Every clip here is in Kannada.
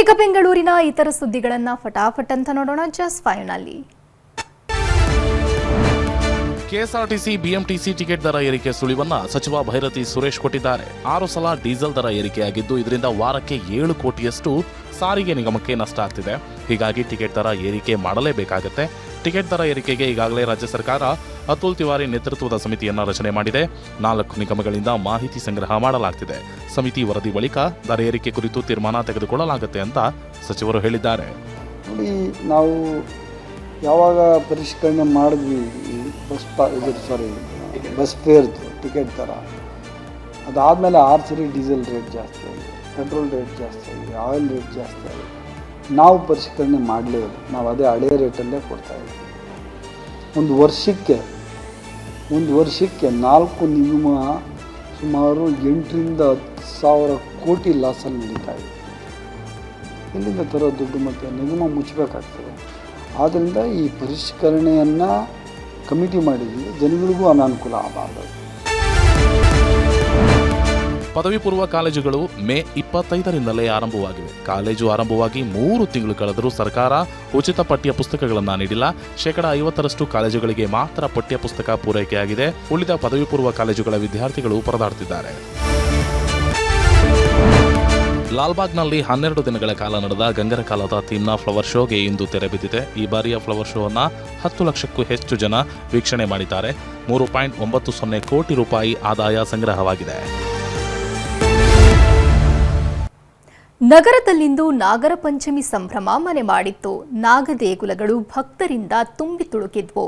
ಈಗ ಬೆಂಗಳೂರಿನ ಇತರ ಸುದ್ದಿಗಳನ್ನು ಫಟಾಫಟ್ ಅಂತ ನೋಡೋಣ ಜಸ್ಟ್ 5 ನಲ್ಲಿ. ಕೆಎಸ್ಆರ್ಟಿಸಿ ಬಿಎಂಟಿಸಿ ಟಿಕೆಟ್ ದರ ಏರಿಕೆ ಸುಳಿವನ್ನ ಸಚಿವ ಭೈರತಿ ಸುರೇಶ್ ಕೊಟ್ಟಿದ್ದಾರೆ. 6 ಸಲ ಡೀಸೆಲ್ ದರ ಏರಿಕೆಯಾಗಿದ್ದು ಇದರಿಂದ ವಾರಕ್ಕೆ 7 ಕೋಟಿಯಷ್ಟು ಸಾರಿಗೆ ನಿಗಮಕ್ಕೆ ನಷ್ಟ ಆಗ್ತಿದೆ. ಹೀಗಾಗಿ ಟಿಕೆಟ್ ದರ ಏರಿಕೆ ಮಾಡಲೇಬೇಕಾಗುತ್ತೆ. ಟಿಕೆಟ್ ದರ ಏರಿಕೆಗೆ ಈಗಾಗಲೇ ರಾಜ್ಯ ಸರ್ಕಾರ ಅತುಲ್ ತಿವಾರಿ ನೇತೃತ್ವದ ಸಮಿತಿಯನ್ನ ರಚನೆ ಮಾಡಿದೆ. 4 ನಿಗಮಗಳಿಂದ ಮಾಹಿತಿ ಸಂಗ್ರಹ ಮಾಡಲಾಗ್ತಿದೆ. ಸಮಿತಿ ವರದಿ ಬಳಿಕ ದರ ಏರಿಕೆ ಕುರಿತು ತೀರ್ಮಾನ ತೆಗೆದುಕೊಳ್ಳಲಾಗುತ್ತೆ ಅಂತ ಸಚಿವರು ಹೇಳಿದ್ದಾರೆ. ನೋಡಿ, ನಾವು ಯಾವಾಗ ಪರಿಷ್ಕರಣೆ ಮಾಡಿದ್ವಿ ಬಸ್ ಫೇರ್ದು ಟಿಕೆಟ್ ದರ, ಅದಾದಮೇಲೆ 6 ಸರಿ ಡೀಸೆಲ್ ರೇಟ್ ಜಾಸ್ತಿ ಆಗಿದೆ, ಪೆಟ್ರೋಲ್ ರೇಟ್ ಜಾಸ್ತಿ ಆಗಿದೆ, ಆಯಿಲ್ ರೇಟ್ ಜಾಸ್ತಿ ಆಗಿದೆ. ನಾವು ಪರಿಷ್ಕರಣೆ ಮಾಡಲೇ ಇಲ್ಲ, ನಾವು ಅದೇ ಹಳೆ ರೇಟಲ್ಲೇ ಕೊಡ್ತಾಯಿದ್ದೀವಿ. ಒಂದು ವರ್ಷಕ್ಕೆ 4 ನಿಗಮ ಸುಮಾರು 8ರಿಂದ 10 ಸಾವಿರ ಕೋಟಿ ಲಾಸಲ್ಲಿ ನಡೀತಾ ಇದೆ. ಇಲ್ಲಿಂದ ತರೋ ದುಡ್ಡು ಮತ್ತು ನಿಗಮ ಮುಚ್ಚಬೇಕಾಗ್ತದೆ. ಆದ್ದರಿಂದ ಈ ಪರಿಷ್ಕರಣೆಯನ್ನು ಕಮಿಟಿ ಮಾಡಿದ್ವಿ, ಜನಗಳಿಗೂ ಅನಾನುಕೂಲ ಆಗಬಾರ್ದು. ಪದವಿ ಪೂರ್ವ ಕಾಲೇಜುಗಳು ಮೇ 25ರಿಂದಲೇ ಆರಂಭವಾಗಿವೆ. ಕಾಲೇಜು ಆರಂಭವಾಗಿ 3 ತಿಂಗಳು ಕಳೆದರೂ ಸರ್ಕಾರ ಉಚಿತ ಪಠ್ಯ ಪುಸ್ತಕಗಳನ್ನು ನೀಡಿಲ್ಲ. 50% ಕಾಲೇಜುಗಳಿಗೆ ಮಾತ್ರ ಪಠ್ಯ ಪುಸ್ತಕ ಪೂರೈಕೆಯಾಗಿದೆ. ಉಳಿದ ಪದವಿ ಪೂರ್ವ ಕಾಲೇಜುಗಳ ವಿದ್ಯಾರ್ಥಿಗಳು ಪರದಾಡುತ್ತಿದ್ದಾರೆ. ಲಾಲ್ಬಾಗ್ನಲ್ಲಿ 12 ದಿನಗಳ ಕಾಲ ನಡೆದ ಗಂಗರ ಕಾಲದ ಥೀಮ್ನ ಫ್ಲವರ್ ಶೋಗೆ ಇಂದು ತೆರೆ ಬಿದ್ದಿದೆ. ಈ ಬಾರಿಯ ಫ್ಲವರ್ ಶೋ ಅನ್ನು 10 ಲಕ್ಷಕ್ಕೂ ಹೆಚ್ಚು ಜನ ವೀಕ್ಷಣೆ ಮಾಡಿದ್ದಾರೆ. 3.90 ಕೋಟಿ ರೂಪಾಯಿ ಆದಾಯ ಸಂಗ್ರಹವಾಗಿದೆ. ನಗರದಲ್ಲಿಂದು ನಾಗರ ಪಂಚಮಿ ಸಂಭ್ರಮ ಮನೆ ಮಾಡಿತ್ತು. ನಾಗದೇಗುಲಗಳು ಭಕ್ತರಿಂದ ತುಂಬಿ ತುಳುಕಿದ್ವು.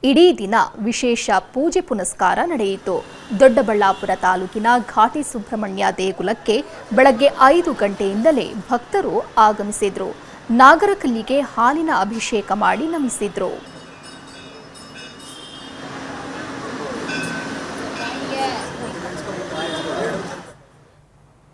ಇಡೀ ದಿನ ವಿಶೇಷ ಪೂಜೆ ಪುನಸ್ಕಾರ ನಡೆಯಿತು. ದೊಡ್ಡಬಳ್ಳಾಪುರ ತಾಲೂಕಿನ ಘಾಟಿ ಸುಬ್ರಹ್ಮಣ್ಯ ದೇಗುಲಕ್ಕೆ ಬೆಳಗ್ಗೆ 5 ಗಂಟೆಯಿಂದಲೇ ಭಕ್ತರು ಆಗಮಿಸಿದ್ರು. ನಾಗರ ಕಲ್ಲಿಗೆ ಹಾಲಿನ ಅಭಿಷೇಕ ಮಾಡಿ ನಮಿಸಿದ್ರು.